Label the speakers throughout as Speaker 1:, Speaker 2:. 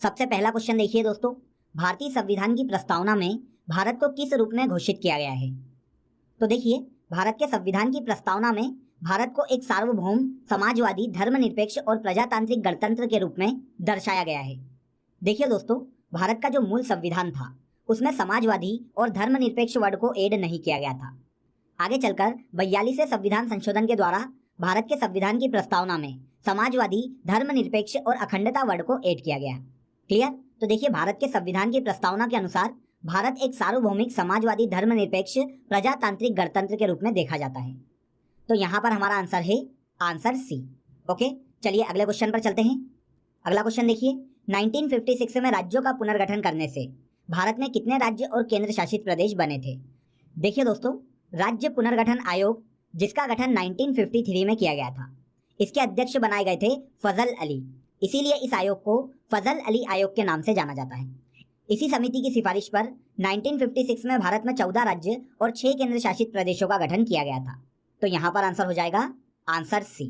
Speaker 1: सबसे पहला क्वेश्चन देखिए दोस्तों, भारतीय संविधान की प्रस्तावना में भारत को किस रूप में घोषित किया गया है? तो देखिए, भारत के संविधान की प्रस्तावना में भारत को एक सार्वभौम, समाजवादी, धर्मनिरपेक्ष और प्रजातांत्रिक गणतंत्र के रूप में दर्शाया गया है। देखिए दोस्तों, भारत का जो मूल संविधान था उसमें समाजवादी और धर्मनिरपेक्ष वर्ड को ऐड नहीं किया गया था। आगे चलकर 42वें संविधान संशोधन के द्वारा भारत के संविधान की प्रस्तावना में समाजवादी, धर्मनिरपेक्ष और अखंडता वर्ड को ऐड किया गया। क्लियर? तो देखिए, भारत के संविधान की प्रस्तावना के अनुसार भारत एक सार्वभौमिक, समाजवादी, धर्मनिरपेक्ष, प्रजातांत्रिक गणतंत्र के रूप में देखा जाता है। तो यहाँ पर हमारा आंसर है आंसर सी। ओके, चलिए अगले क्वेश्चन पर चलते हैं। अगला क्वेश्चन देखिए, 1956 में राज्यों का पुनर्गठन करने से भारत में कितने राज्य और केंद्र शासित प्रदेश बने थे? देखिए दोस्तों, राज्य पुनर्गठन आयोग, जिसका गठन 1953 में किया गया था, इसके अध्यक्ष बनाए गए थे फजल अली। इसीलिए इस आयोग को फजल अली आयोग के नाम से जाना जाता है। इसी समिति की सिफारिश पर 1956 में भारत में 14 राज्य और 6 केंद्र शासित प्रदेशों का गठन किया गया था। तो यहाँ पर आंसर हो जाएगा आंसर सी।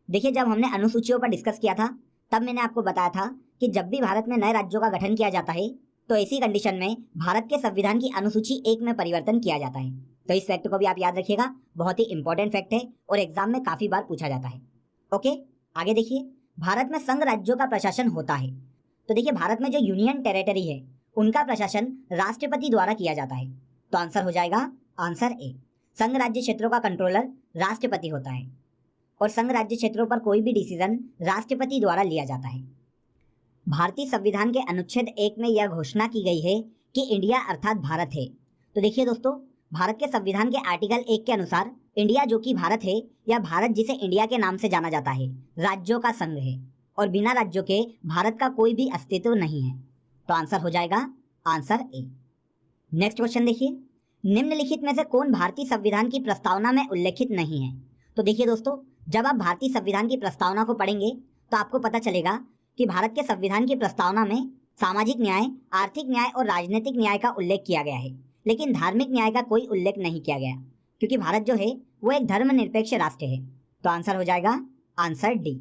Speaker 1: देखिए, जब हमने अनुसूचियों पर डिस्कस किया था तब मैंने आपको बताया था कि जब भी भारत में नए राज्यों का गठन किया जाता है तो ऐसी कंडीशन में भारत के संविधान की अनुसूची 1 में परिवर्तन किया जाता है। तो इस फैक्ट को भी आप याद रखिएगा, बहुत ही इंपॉर्टेंट फैक्ट है और एग्जाम में काफी बार पूछा जाता है। ओके, आगे देखिए, भारत में संघ राज्यों का प्रशासन होता है। तो देखिए, भारत में जो यूनियन टेरिटरी है उनका प्रशासन राष्ट्रपति द्वारा किया जाता है। तो आंसर हो जाएगा आंसर ए। संघ राज्य क्षेत्रों का कंट्रोलर राष्ट्रपति होता है और संघ राज्य क्षेत्रों पर कोई भी डिसीजन राष्ट्रपति द्वारा लिया जाता है। भारतीय संविधान के अनुच्छेद 1 में यह घोषणा की गई है कि इंडिया अर्थात भारत है। तो देखिए दोस्तों, भारत के संविधान के आर्टिकल 1 के अनुसार इंडिया जो कि भारत है, या भारत जिसे इंडिया के नाम से जाना जाता है, राज्यों का संघ है और बिना राज्यों के भारत का कोई भी अस्तित्व नहीं है। तो आंसर हो जाएगा आंसर ए। नेक्स्ट क्वेश्चन देखिए, निम्नलिखित में से कौन भारतीय संविधान की प्रस्तावना में उल्लेखित नहीं है? तो देखिए दोस्तों, जब आप भारतीय संविधान की प्रस्तावना को पढ़ेंगे तो आपको पता चलेगा कि भारत के संविधान की प्रस्तावना में सामाजिक न्याय, आर्थिक न्याय और राजनीतिक न्याय का उल्लेख किया गया है, लेकिन धार्मिक न्याय का कोई उल्लेख नहीं किया गया, क्योंकि भारत जो है वो एक धर्मनिरपेक्ष राष्ट्र है। तो आंसर हो जाएगा आंसर डी।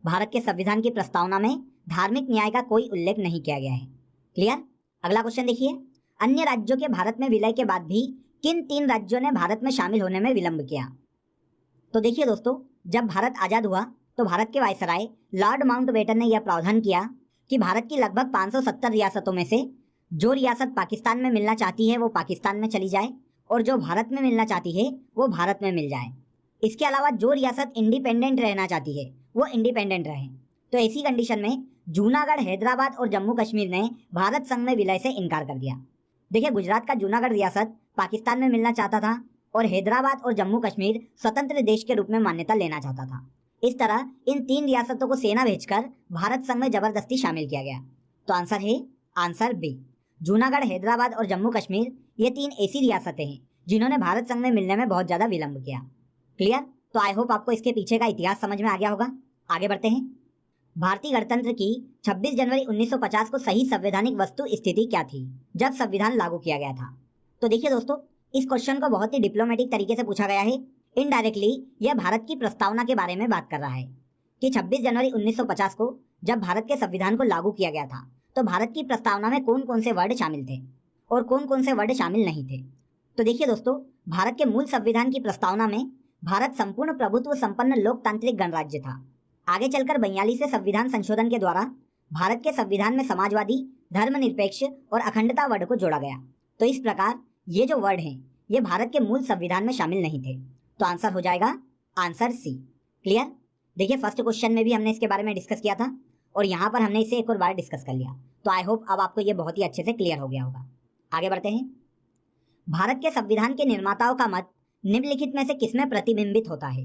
Speaker 1: भारत के संविधान की प्रस्तावना में धार्मिक न्याय का कोई उल्लेख नहीं किया गया है। क्लियर? अगला क्वेश्चन देखिए, अन्य राज्यों के भारत में विलय के बाद भी किन 3 राज्यों ने भारत में शामिल होने में विलंब किया? तो देखिए दोस्तों, जब भारत आजाद हुआ तो भारत के वायसराय लॉर्ड माउंटबेटन ने यह प्रावधान किया कि भारत की लगभग 570 रियासतों में से जो रियासत पाकिस्तान में मिलना चाहती है वो पाकिस्तान में चली जाए और जो भारत में मिलना चाहती है वो भारत में मिल जाए। इसके अलावा जो रियासत इंडिपेंडेंट रहना चाहती है वो इंडिपेंडेंट रहे। तो ऐसी कंडीशन में जूनागढ़, हैदराबाद और जम्मू कश्मीर ने भारत संघ में विलय से इनकार कर दिया। देखिए, गुजरात का जूनागढ़ रियासत पाकिस्तान में मिलना चाहता था और हैदराबाद और जम्मू कश्मीर स्वतंत्र देश के रूप में मान्यता लेना चाहता था। इस तरह इन 3 रियासतों को सेना भेजकर भारत संघ में जबरदस्ती शामिल किया गया। तो आंसर है आंसर बी। जूनागढ़, हैदराबाद और जम्मू कश्मीर ये 3 ऐसी रियासतें हैं जिन्होंने भारत संघ में मिलने में बहुत ज्यादा विलंब किया। क्लियर? तो आई होप आपको इसके पीछे का इतिहास समझ में आ गया होगा। आगे बढ़ते हैं। भारतीय गणतंत्र की 26 जनवरी 1950 को सही संवैधानिक वस्तु स्थिति क्या थी जब संविधान लागू किया गया था? तो देखिए दोस्तों, इस क्वेश्चन को बहुत ही डिप्लोमेटिक तरीके से पूछा गया है। इनडायरेक्टली यह भारत की प्रस्तावना के बारे में बात कर रहा है कि 26 जनवरी 1950 को जब भारत के संविधान को लागू किया गया था तो भारत की प्रस्तावना में कौन कौन से वर्ड शामिल थे और कौन कौन से वर्ड शामिल नहीं थे। तो देखिए दोस्तों, भारत के मूल संविधान की प्रस्तावना में भारत संपूर्ण प्रभुत्व संपन्न लोकतांत्रिक गणराज्य था। आगे चलकर 42वें संविधान संशोधन के द्वारा भारत के संविधान में समाजवादी, धर्मनिरपेक्ष और अखंडता वर्ड को जोड़ा गया। तो इस प्रकार ये जो वर्ड हैं ये भारत के मूल संविधान में शामिल नहीं थे। तो आंसर हो जाएगा आंसर सी। क्लियर? देखिए, फर्स्ट क्वेश्चन में भी हमने इसके बारे में डिस्कस किया था और यहाँ पर हमने इसे एक और बार डिस्कस कर लिया। तो आई होप अब आपको ये बहुत ही अच्छे से क्लियर हो गया होगा। आगे बढ़ते हैं। भारत के संविधान के निर्माताओं का मत निम्नलिखित में से किसमें प्रतिबिंबित होता है?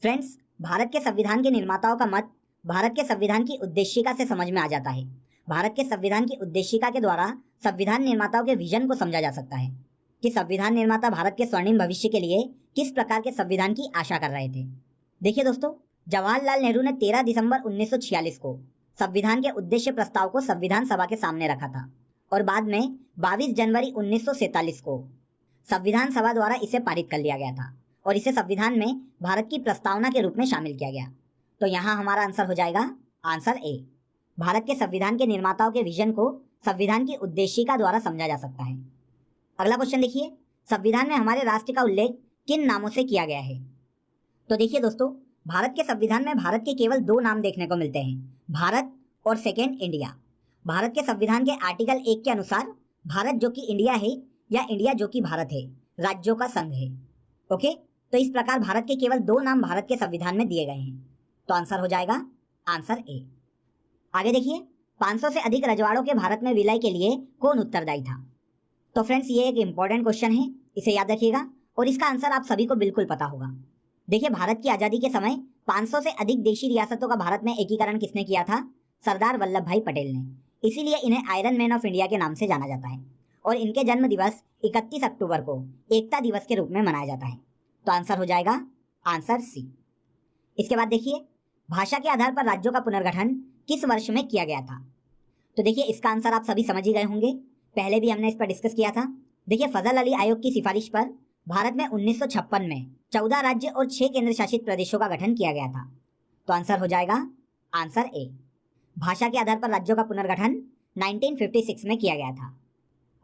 Speaker 1: फ्रेंड्स, भारत के संविधान के निर्माताओं का मत भारत के संविधान की उद्देशिका से समझ में आ जाता है। भारत के संविधान की उद्देशिका के द्वारा संविधान निर्माताओं के विजन को समझा जा सकता है कि संविधान निर्माता भारत के स्वर्णिम भविष्य के लिए किस प्रकार के संविधान की आशा कर रहे थे। देखिए दोस्तों, जवाहरलाल नेहरू ने 13 दिसंबर 1946 को संविधान के उद्देश्य प्रस्ताव को संविधान सभा के सामने रखा था और बाद में 22 जनवरी 1947 को संविधान सभा द्वारा इसे पारित कर लिया गया था और इसे संविधान में भारत की प्रस्तावना के रूप में शामिल किया गया। तो यहाँ हमारा आंसर हो जाएगा आंसर ए। भारत के संविधान के निर्माताओं के विजन को संविधान की उद्देशिका द्वारा समझा जा सकता है। अगला क्वेश्चन देखिए, संविधान में हमारे राष्ट्र का उल्लेख किन नामों से किया गया है? तो देखिए दोस्तों, भारत के संविधान में भारत के केवल 2 नाम देखने को मिलते हैं, भारत और सेकेंड इंडिया। भारत के संविधान के आर्टिकल 1 के अनुसार भारत जो कि इंडिया है या इंडिया जो कि भारत है, राज्यों का संघ है। ओके, तो इस प्रकार भारत के केवल 2 नाम भारत के संविधान में दिए गए हैं। तो आंसर हो जाएगा आंसर ए। आगे देखिए, 500 से अधिक रजवाड़ों के भारत में विलय के लिए कौन उत्तरदायी था? तो फ्रेंड्स, ये एक इंपॉर्टेंट क्वेश्चन है, इसे याद रखिएगा और इसका आंसर आप सभी को बिल्कुल पता होगा। देखिए, भारत की आजादी के समय 500 से अधिक देशी रियासतों का भारत में एकीकरण किसने किया था? सरदार वल्लभ भाई पटेल ने। इसीलिए इन्हें आयरन मैन ऑफ इंडिया के नाम से जाना जाता है और इनके जन्म दिवस 31 अक्टूबर को एकता दिवस के रूप में मनाया जाता है। तो आंसर हो जाएगा आंसर सी। इसके बाद देखिए, भाषा के आधार पर राज्यों का पुनर्गठन किस वर्ष में किया गया था? तो देखिए, इसका आंसर आप सभी समझ ही गए होंगे, पहले भी हमने इस पर डिस्कस किया था। देखिए, फजल अली आयोग की सिफारिश पर भारत में 1956 में 14 राज्य और 6 केंद्र शासित प्रदेशों का गठन किया गया था। तो आंसर हो जाएगा आंसर ए। भाषा के आधार पर राज्यों का पुनर्गठन 1956 में किया गया था।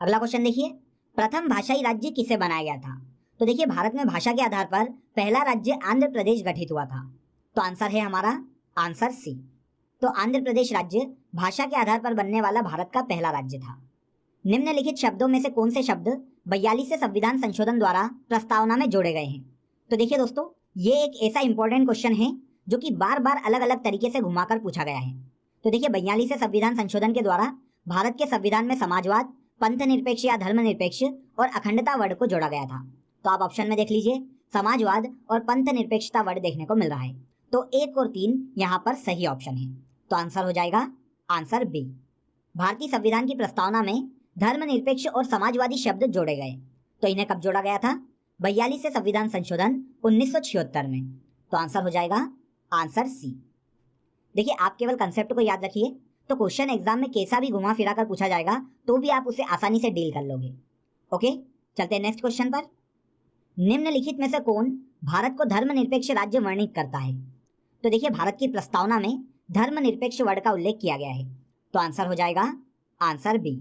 Speaker 1: अगला क्वेश्चन देखिए, प्रथम भाषाई राज्य किसे बनाया गया था? तो देखिए, भारत में भाषा के आधार पर पहला राज्य आंध्र प्रदेश गठित हुआ था। तो आंसर है हमारा आंसर सी। तो आंध्र प्रदेश राज्य भाषा के आधार पर बनने वाला भारत का पहला राज्य था। निम्नलिखित शब्दों में से कौन से शब्द 42 संविधान संशोधन द्वारा प्रस्तावना में जोड़े गए हैं? तो देखिए दोस्तों, ये एक ऐसा इंपॉर्टेंट क्वेश्चन है जो कि बार बार अलग अलग तरीके से घुमाकर पूछा गया है। तो देखिए, 42 संविधान संशोधन के द्वारा भारत के संविधान में समाजवाद, पंथ निरपेक्ष या धर्मनिरपेक्ष और अखंडता वर्ड को जोड़ा गया था। तो आप ऑप्शन में देख लीजिए, समाजवाद और पंथ निरपेक्षता वर्ड देखने को मिल रहा है। तो 1 और 3 यहाँ पर सही ऑप्शन है। तो आंसर हो जाएगा आंसर बी। भारतीय संविधान की प्रस्तावना में धर्मनिरपेक्ष और समाजवादी शब्द जोड़े गए। तो इन्हें कब जोड़ा गया था? 42 से संविधान संशोधन 1976 में। तो आंसर हो जाएगा आंसर सी। देखिए, आप केवल कंसेप्ट को याद रखिए, तो क्वेश्चन एग्जाम में कैसा भी घुमा फिरा कर पूछा जाएगा तो भी आप उसे आसानी से डील कर लोगे। ओके, चलते हैं नेक्स्ट क्वेश्चन पर। निम्नलिखित में से कौन भारत को धर्मनिरपेक्ष राज्य वर्णित करता है? तो देखिए, भारत की प्रस्तावना में धर्मनिरपेक्ष वर्ड का उल्लेख किया गया है। तो आंसर हो जाएगा आंसर बी।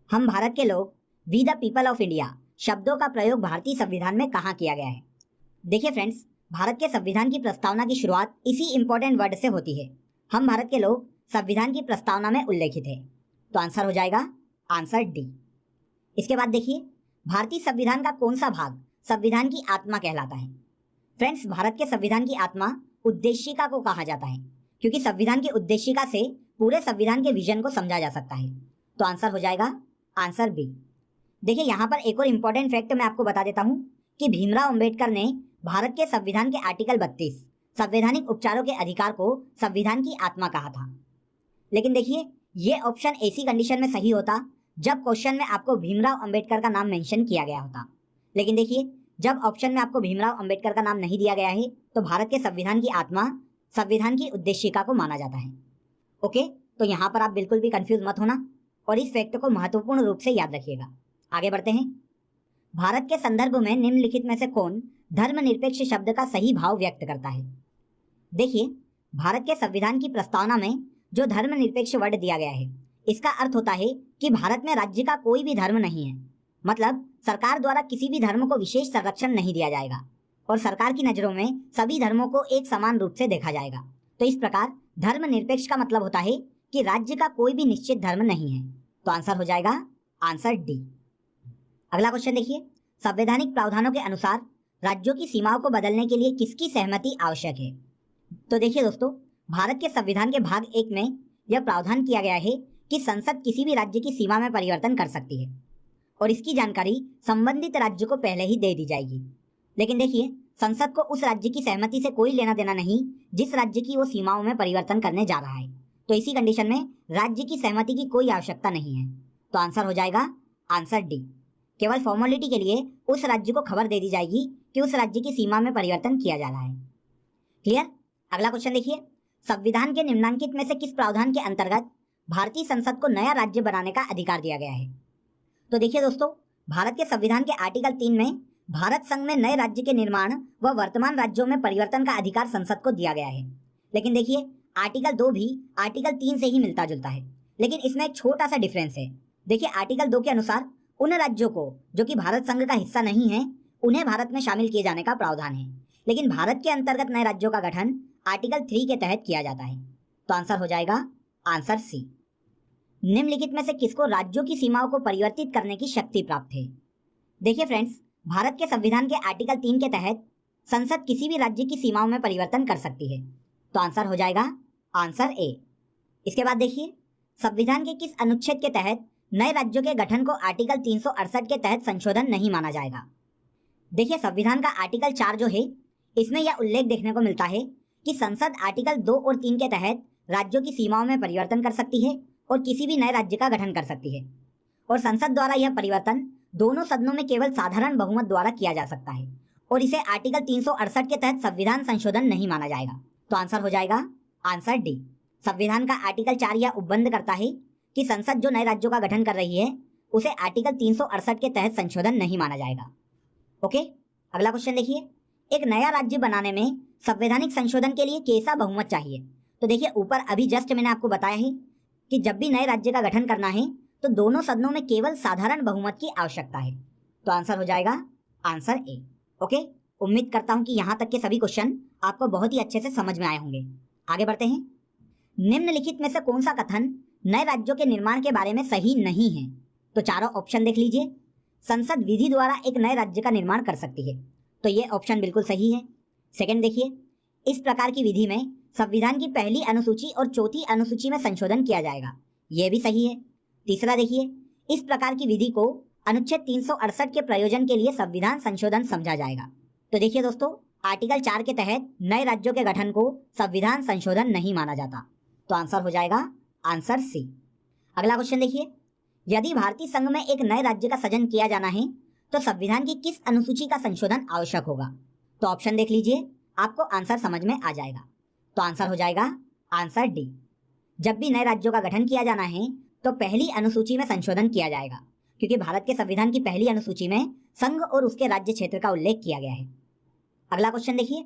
Speaker 1: हम भारत के लोग, we the people of India शब्दों का प्रयोग भारतीय संविधान में कहाँ किया गया है? देखिए फ्रेंड्स, भारत के संविधान की प्रस्तावना की शुरुआत इसी इंपॉर्टेंट वर्ड से होती है। हम भारत के लोग संविधान की प्रस्तावना में उल्लेखित है। तो आंसर हो जाएगा आंसर डी। इसके बाद देखिए, भारतीय संविधान का कौन सा भाग संविधान की आत्मा कहलाता है? फ्रेंड्स, भारत के संविधान की आत्मा उद्देशिका को कहा जाता है, क्योंकि संविधान की उद्देशिका से पूरे संविधान के विजन को समझा जा सकता है। तो आंसर हो जाएगा आंसर बी। देखिए, यहाँ पर एक और इंपॉर्टेंट फैक्ट मैं आपको बता देता हूँ कि भीमराव अंबेडकर ने भारत के संविधान के आर्टिकल 32 संवैधानिक उपचारों के अधिकार को संविधान की आत्मा कहा था। लेकिन देखिए, ये ऑप्शन ऐसी कंडीशन में सही होता जब क्वेश्चन में आपको भीमराव अंबेडकर का नाम मेंशन किया गया होता। लेकिन देखिए, जब ऑप्शन में आपको भीमराव अंबेडकर का नाम नहीं दिया गया है तो भारत के संविधान की आत्मा संविधान की उद्देशिका को माना जाता है। ओके, तो यहाँ पर आप बिल्कुल भी कंफ्यूज मत होना और इस फैक्ट को महत्वपूर्ण रूप से याद रखिएगा। आगे बढ़ते हैं। भारत के संदर्भ में निम्नलिखित में से कौन धर्मनिरपेक्ष शब्द का सही भाव व्यक्त करता है? देखिए, भारत के संविधान की प्रस्तावना में जो धर्मनिरपेक्ष वर्ड दिया गया है, इसका अर्थ होता है कि भारत में राज्य का कोई भी धर्म नहीं है। मतलब सरकार द्वारा किसी भी धर्म को विशेष संरक्षण नहीं दिया जाएगा और सरकार की नजरों में सभी धर्मों को एक समान रूप से देखा जाएगा। तो इस प्रकार धर्मनिरपेक्ष का मतलब होता है कि राज्य का कोई भी निश्चित धर्म नहीं है। तो आंसर हो जाएगा आंसर डी। अगला क्वेश्चन देखिए, संवैधानिक प्रावधानों के अनुसार राज्यों की सीमाओं को बदलने के लिए किसकी सहमति आवश्यक है? तो देखिए दोस्तों, भारत के संविधान के भाग 1 में यह प्रावधान किया गया है कि संसद किसी भी राज्य की सीमा में परिवर्तन कर सकती है और इसकी जानकारी संबंधित राज्य को पहले ही दे दी जाएगी। लेकिन देखिए, संसद को उस राज्य की सहमति से कोई लेना देना नहीं जिस राज्य की वो सीमाओं में परिवर्तन करने जा रहा है। तो इसी कंडीशन में राज्य की सहमति की कोई आवश्यकता नहीं है। तो आंसर हो जाएगा आंसर डी। केवल फॉर्मेलिटी के लिए उस राज्य को खबर दे दी जाएगी कि उस राज्य की सीमा में परिवर्तन किया जा रहा है। क्लियर? अगला क्वेश्चन देखिए, संविधान के निम्नांकित में से किस प्रावधान के अंतर्गत भारतीय संसद को नया राज्य बनाने का अधिकार दिया गया है? तो देखिए दोस्तों, भारत के संविधान के आर्टिकल 3 में भारत संघ में नए राज्य के निर्माण व वर्तमान राज्यों में परिवर्तन का अधिकार संसद को दिया गया है। लेकिन देखिए, आर्टिकल 2 भी आर्टिकल 3 से ही मिलता जुलता है, लेकिन इसमें एक छोटा सा डिफरेंस है। देखिए आर्टिकल 2 के अनुसार उन राज्यों को जो कि भारत संघ का हिस्सा नहीं है उन्हें भारत में शामिल किए जाने का प्रावधान है, लेकिन भारत के अंतर्गत नए राज्यों का गठन आर्टिकल 3 के तहत किया जाता है। तो आंसर हो जाएगा आंसर सी। निम्नलिखित में से किसको राज्यों की सीमाओं को परिवर्तित करने की शक्ति प्राप्त है? देखिए फ्रेंड्स, भारत के संविधान के आर्टिकल 3 के तहत संसद किसी भी राज्य की सीमाओं में परिवर्तन कर सकती है। तो आंसर हो जाएगा आंसर ए। इसके बाद देखिए, संविधान के किस अनुच्छेद के तहत नए राज्यों के गठन को आर्टिकल 368 के तहत संशोधन नहीं माना जाएगा? देखिए संविधान का आर्टिकल 4 जो है, इसमें यह उल्लेख देखने को मिलता है कि संसद आर्टिकल 2 और 3 के तहत राज्यों की सीमाओं में परिवर्तन कर सकती है और किसी भी नए राज्य का गठन कर सकती है, और संसद द्वारा यह परिवर्तन दोनों सदनों में केवल साधारण बहुमत द्वारा किया जा सकता है, और इसे आर्टिकल 368 के तहत संविधान संशोधन नहीं माना जाएगा। तो आंसर हो जाएगा आंसर डी। संविधान का आर्टिकल 4 यह उपबंध करता है कि संसद जो नए राज्यों का गठन कर रही है उसे आर्टिकल 368 के तहत संशोधन नहीं माना जाएगा। ओके, अगला क्वेश्चन देखिए, एक नया राज्य बनाने में संवैधानिक संशोधन के लिए कैसा बहुमत चाहिए? तो देखिए ऊपर अभी जस्ट मैंने आपको बताया है कि जब भी नए राज्य का गठन करना है तो दोनों सदनों में केवल साधारण बहुमत की आवश्यकता है। तो आंसर हो जाएगा आंसर ए। ओके, उम्मीद करता हूं कि यहां तक के सभी क्वेश्चन आपको बहुत ही अच्छे से समझ में आए होंगे। आगे बढ़ते हैं। निम्नलिखित में से कौन सा कथन नए राज्यों के निर्माण के बारे में सही नहीं है? तो चारों ऑप्शन देख लीजिए। संसद विधि द्वारा एक नए राज्य का निर्माण कर सकती है, तो ये ऑप्शन बिल्कुल सही है। सेकंड देखिए, इस प्रकार की विधि में संविधान की पहली अनुसूची और चौथी अनुसूची में संशोधन किया जाएगा, ये भी सही है। तीसरा देखिए, इस प्रकार की विधि को अनुच्छेद 368 के प्रयोजन के लिए संविधान संशोधन समझा जाएगा। तो देखिए दोस्तों, आर्टिकल 4 के तहत नए राज्यों के गठन को संविधान संशोधन नहीं माना जाता। तो आंसर हो जाएगा आंसर सी। अगला क्वेश्चन देखिए, यदि भारतीय संघ में एक नए राज्य का सृजन किया जाना है तो संविधान की किस अनुसूची का संशोधन आवश्यक होगा? तो ऑप्शन देख लीजिए, आपको आंसर समझ में आ जाएगा। तो आंसर हो जाएगा आंसर डी। जब भी नए राज्यों का गठन किया जाना है तो पहली अनुसूची में संशोधन किया जाएगा, क्योंकि भारत के संविधान की पहली अनुसूची में संघ और उसके राज्य क्षेत्र का उल्लेख किया गया है। अगला क्वेश्चन देखिए,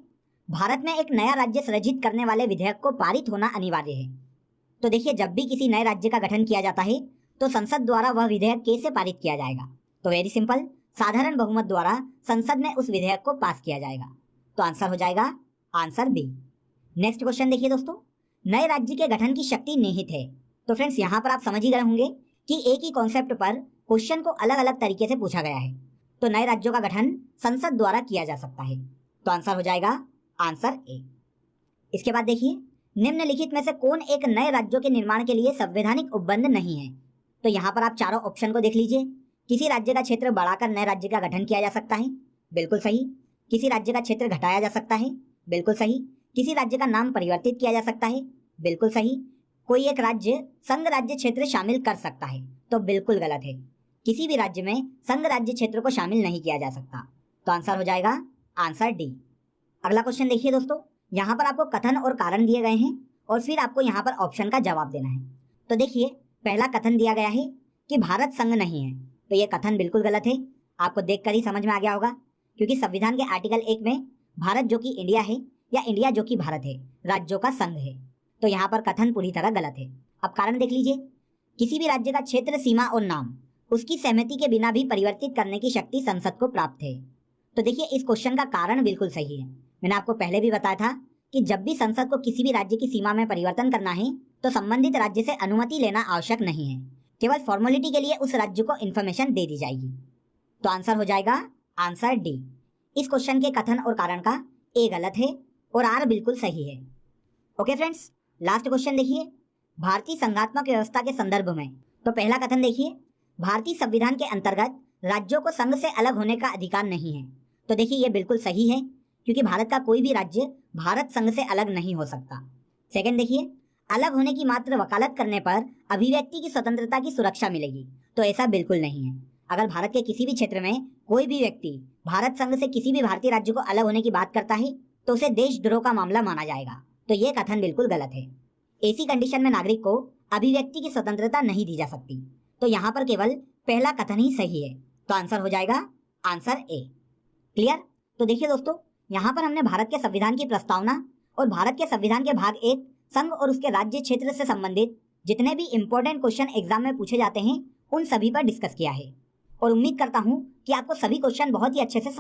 Speaker 1: भारत में एक नया राज्य सृजित करने वाले विधेयक को पारित होना अनिवार्य है। तो देखिए, जब भी किसी नए राज्य का गठन किया जाता है तो संसद द्वारा वह विधेयक कैसे पारित किया जाएगा? तो वेरी सिंपल, साधारण बहुमत द्वारा संसद में उस विधेयक को पास किया जाएगा। तो आंसर हो जाएगा आंसर बी। नेक्स्ट क्वेश्चन देखिए दोस्तों, नए राज्य के गठन की शक्ति निहित है। तो फ्रेंड्स, यहाँ पर आप समझ ही गए होंगे कि एक ही कॉन्सेप्ट पर क्वेश्चन को अलग अलग तरीके से पूछा गया है। तो नए राज्यों का गठन संसद द्वारा किया जा सकता है। तो आंसर हो जाएगा आंसर ए। इसके बाद देखिए, निम्नलिखित में से कौन एक नए राज्यों के निर्माण के लिए संवैधानिक उपबंध नहीं है? तो यहाँ पर आप चारों ऑप्शन को देख लीजिए। किसी राज्य का क्षेत्र बढ़ाकर नए राज्य का गठन किया जा सकता है, बिल्कुल सही। किसी राज्य का क्षेत्र घटाया जा सकता है, बिल्कुल सही। किसी राज्य का नाम परिवर्तित किया जा सकता है, बिल्कुल सही। कोई एक राज्य संघ राज्य क्षेत्र शामिल कर सकता है, तो बिल्कुल गलत है। किसी भी राज्य में संघ राज्य क्षेत्र को शामिल नहीं किया जा सकता। तो आंसर हो जाएगा आंसर डी। अगला क्वेश्चन देखिए दोस्तों, यहाँ पर आपको कथन और कारण दिए गए हैं और फिर आपको यहाँ पर ऑप्शन का जवाब देना है। तो देखिए, पहला कथन दिया गया है कि भारत संघ नहीं है, तो ये कथन बिल्कुल गलत है। आपको देखकर ही समझ में आ गया होगा, क्योंकि संविधान के आर्टिकल 1 में भारत जो कि इंडिया है या इंडिया जो कि भारत है, राज्यों का संघ है। तो यहाँ पर कथन पूरी तरह गलत है। अब कारण देख लीजिए, किसी भी राज्य का क्षेत्र, सीमा और नाम उसकी सहमति के बिना भी परिवर्तित करने की शक्ति संसद को प्राप्त है। तो देखिए, इस क्वेश्चन का कारण बिल्कुल सही है। मैंने आपको पहले भी बताया था कि जब भी संसद को किसी भी राज्य की सीमा में परिवर्तन करना है तो संबंधित राज्य से अनुमति लेना आवश्यक नहीं है, केवल फॉर्मेलिटी के लिए उस राज्य को इन्फॉर्मेशन दे दी जाएगी। तो आंसर हो जाएगा आंसर डी। इस क्वेश्चन के कथन और कारण का ए गलत है और आर बिल्कुल सही है। ओके फ्रेंड्स, लास्ट क्वेश्चन देखिए, भारतीय संघात्मक व्यवस्था के संदर्भ में। तो पहला कथन देखिए, भारतीय संविधान के अंतर्गत राज्यों को संघ से अलग होने का अधिकार नहीं है। तो देखिए, ये बिल्कुल सही है, क्योंकि भारत का कोई भी राज्य भारत संघ से अलग नहीं हो सकता। सेकंड देखिए, अलग होने की मात्र वकालत करने पर अभिव्यक्ति की स्वतंत्रता की सुरक्षा मिलेगी। तो ऐसा बिल्कुल नहीं है। अगर भारत के किसी भी क्षेत्र में कोई भी व्यक्ति भारत संघ से किसी भी भारतीय राज्य को अलग होने की बात करता है तो उसे देशद्रोह का मामला माना जाएगा। तो ये कथन बिल्कुल गलत है। ऐसी कंडीशन में नागरिक को अभिव्यक्ति की स्वतंत्रता नहीं दी जा सकती। तो यहाँ पर केवल पहला कथन ही सही है। तो आंसर हो जाएगा आंसर ए। क्लियर? तो देखिए दोस्तों, यहाँ पर हमने भारत के संविधान की प्रस्तावना और भारत के संविधान के भाग 1 संघ और उसके राज्य क्षेत्र से संबंधित जितने भी इंपॉर्टेंट क्वेश्चन एग्जाम में पूछे जाते हैं उन सभी पर डिस्कस किया है और उम्मीद करता हूँ कि आपको सभी क्वेश्चन बहुत ही अच्छे से